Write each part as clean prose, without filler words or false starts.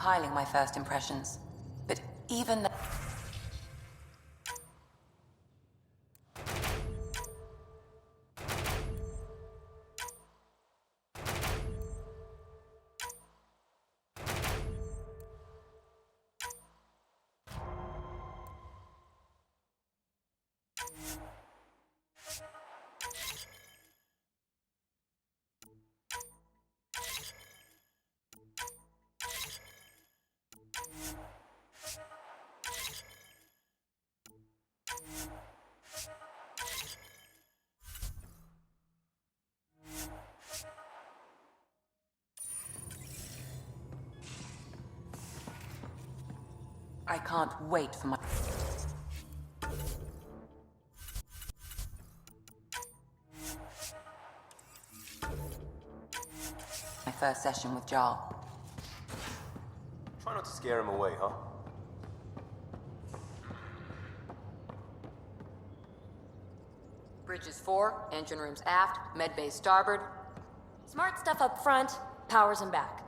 compiling my first impressions. But even the... I can't wait for my... my first session with Jarl. Try not to scare him away, huh? Bridges 4, engine rooms aft, medbay starboard. Smart stuff up front, powers him back.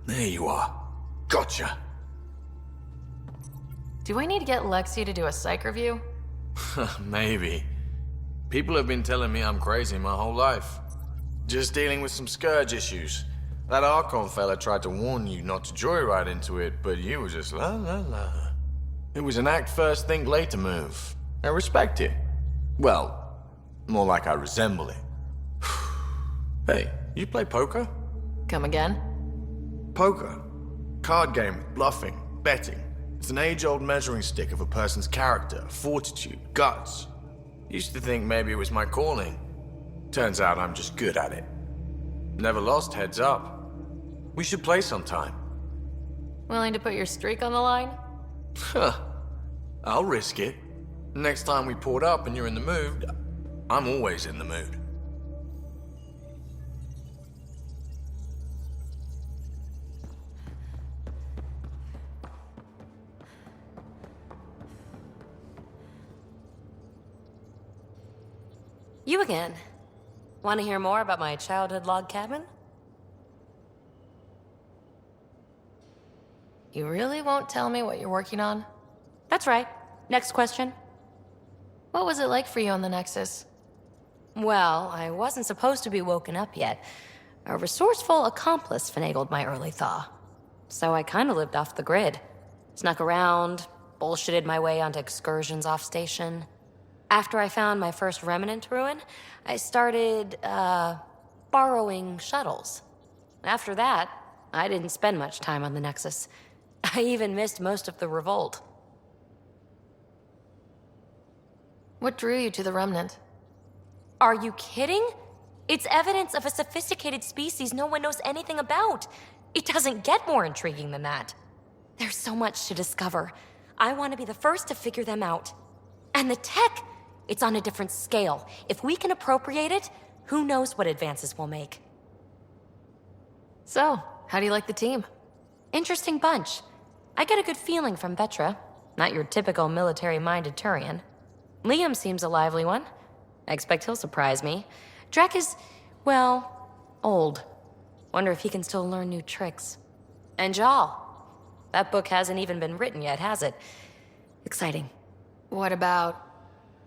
There you are. Gotcha. Do I need to get Lexi to do a psych review? Maybe. People have been telling me I'm crazy my whole life. Just dealing with some scourge issues. That Archon fella tried to warn you not to joyride into it, but you were just la la la. It was an act first, think later move. I respect it. Well, more like I resemble it. Hey, you play poker? Come again? Poker. Card game with bluffing, betting. It's an age-old measuring stick of a person's character, fortitude, guts. Used to think maybe it was my calling. Turns out I'm just good at it. Never lost, heads up. We should play sometime. Willing to put your streak on the line? Huh. I'll risk it. Next time we port up and you're in the mood, I'm always in the mood. You again. Want to hear more about my childhood log cabin? You really won't tell me what you're working on? That's right. Next question. What was it like for you on the Nexus? Well, I wasn't supposed to be woken up yet. A resourceful accomplice finagled my early thaw. So I kind of lived off the grid. Snuck around, bullshitted my way onto excursions off station. After I found my first remnant ruin, I started, borrowing shuttles. After that, I didn't spend much time on the Nexus. I even missed most of the revolt. What drew you to the Remnant? Are you kidding? It's evidence of a sophisticated species no one knows anything about. It doesn't get more intriguing than that. There's so much to discover. I want to be the first to figure them out. And the tech, it's on a different scale. If we can appropriate it, who knows what advances we'll make. So, how do you like the team? Interesting bunch. I get a good feeling from Vetra. Not your typical military-minded Turian. Liam seems a lively one. I expect he'll surprise me. Drek is, well, old. Wonder if he can still learn new tricks. And Jal. That book hasn't even been written yet, has it? Exciting. What about...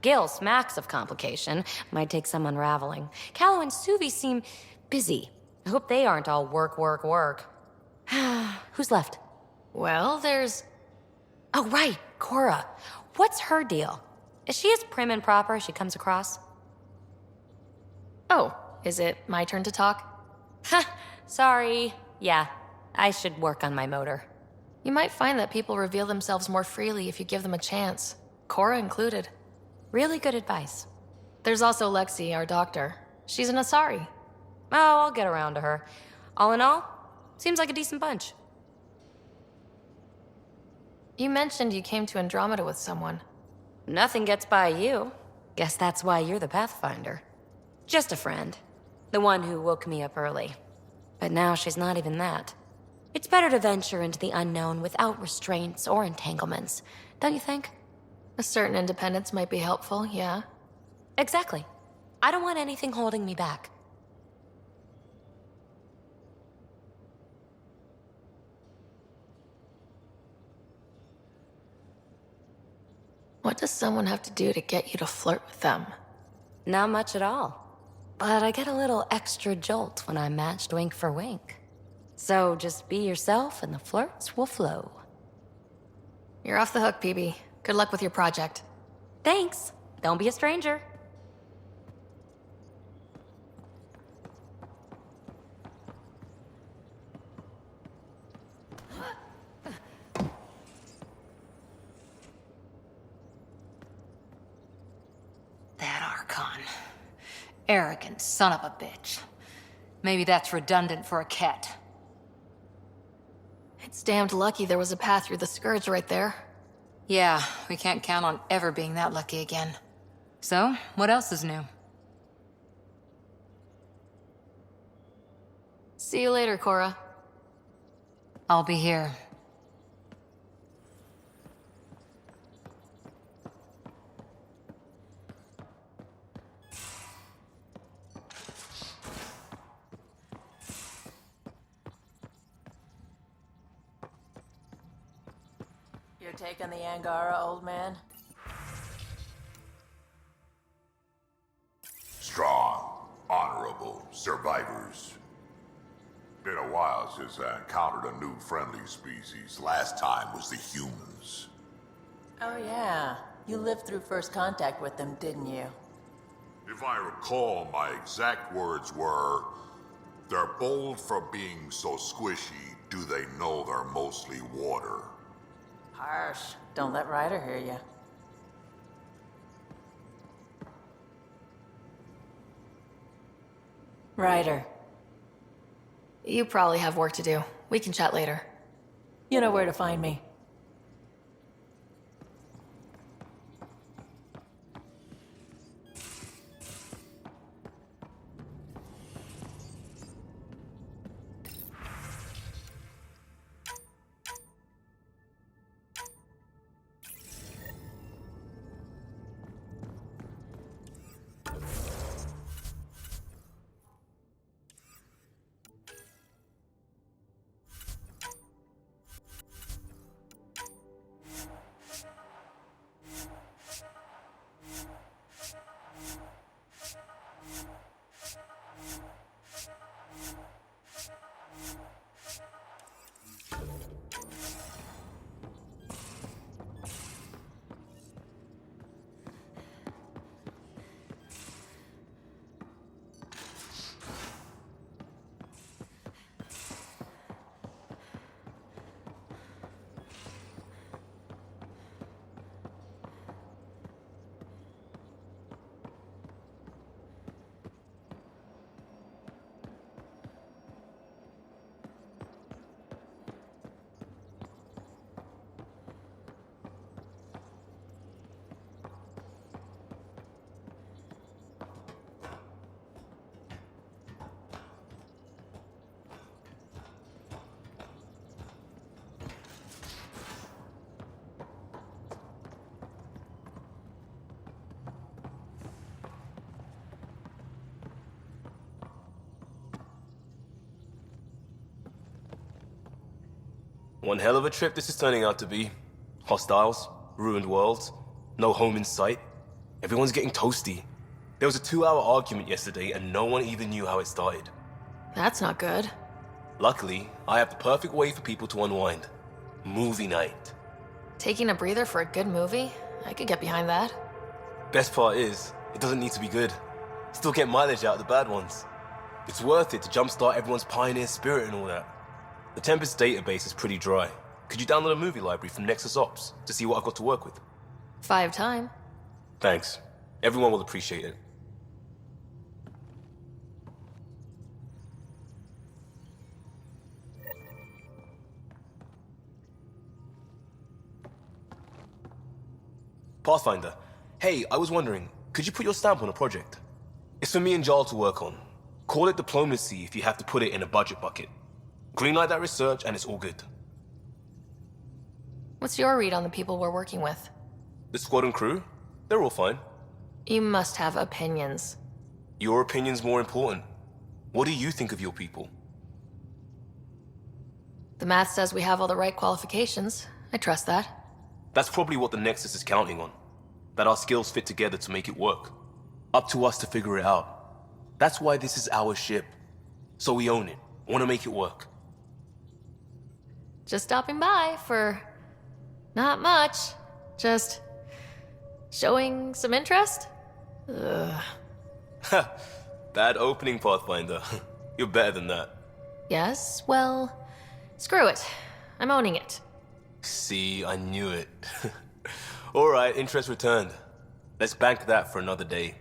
Gil smacks of complication. Might take some unraveling. Callow and Suvi seem busy. I hope they aren't all work, work, work. Who's left? Well, there's... Oh, right, Cora. What's her deal? Is she as prim and proper as she comes across? Oh, is it my turn to talk? Ha! Sorry. Yeah, I should work on my motor. You might find that people reveal themselves more freely if you give them a chance. Cora included. Really good advice. There's also Lexi, our doctor. She's an Asari. Oh, I'll get around to her. All in all, seems like a decent bunch. You mentioned you came to Andromeda with someone. Nothing gets by you. Guess that's why you're the Pathfinder. Just a friend. The one who woke me up early. But now she's not even that. It's better to venture into the unknown without restraints or entanglements, don't you think? A certain independence might be helpful, yeah. Exactly. I don't want anything holding me back. What does someone have to do to get you to flirt with them? Not much at all. But I get a little extra jolt when I'm matched wink for wink. So just be yourself and the flirts will flow. You're off the hook, PB. Good luck with your project. Thanks. Don't be a stranger. That Archon. Arrogant son of a bitch. Maybe that's redundant for a cat. It's damned lucky there was a path through the Scourge right there. Yeah, we can't count on ever being that lucky again. So, what else is new? See you later, Cora. I'll be here. You're taking the Angara, old man? Strong, honorable survivors. Been a while since I encountered a new friendly species. Last time was the humans. Oh yeah, you lived through first contact with them, didn't you? If I recall, my exact words were, "They're bold for being so squishy, do they know they're mostly water?" Harsh. Don't let Ryder hear you. Ryder, You probably have work to do. We can chat later. you know where to find me. One hell of a trip this is turning out to be. Hostiles, ruined worlds, no home in sight. Everyone's getting toasty. There was a 2-hour argument yesterday and no one even knew how it started. That's not good. Luckily, I have the perfect way for people to unwind. Movie night. Taking a breather for a good movie? I could get behind that. Best part is, it doesn't need to be good. Still get mileage out of the bad ones. It's worth it to jumpstart everyone's pioneer spirit and all that. The Tempest database is pretty dry. Could you download a movie library from Nexus Ops to see what I've got to work with? 5 time. Thanks. Everyone will appreciate it. Pathfinder, hey, I was wondering, could you put your stamp on a project? It's for me and Jarl to work on. Call it diplomacy if you have to put it in a budget bucket. Greenlight that research and it's all good. What's your read on the people we're working with? The squad and crew? They're all fine. You must have opinions. Your opinion's more important. What do you think of your people? The math says we have all the right qualifications. I trust that. That's probably what the Nexus is counting on. That our skills fit together to make it work. Up to us to figure it out. That's why this is our ship. So we own it. Want to make it work. Just stopping by for not much. Just showing some interest? Ugh. Bad opening, Pathfinder. You're better than that. Yes, well, screw it. I'm owning it. See, I knew it. Alright, interest returned. Let's bank that for another day.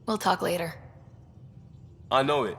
We'll talk later. I know it.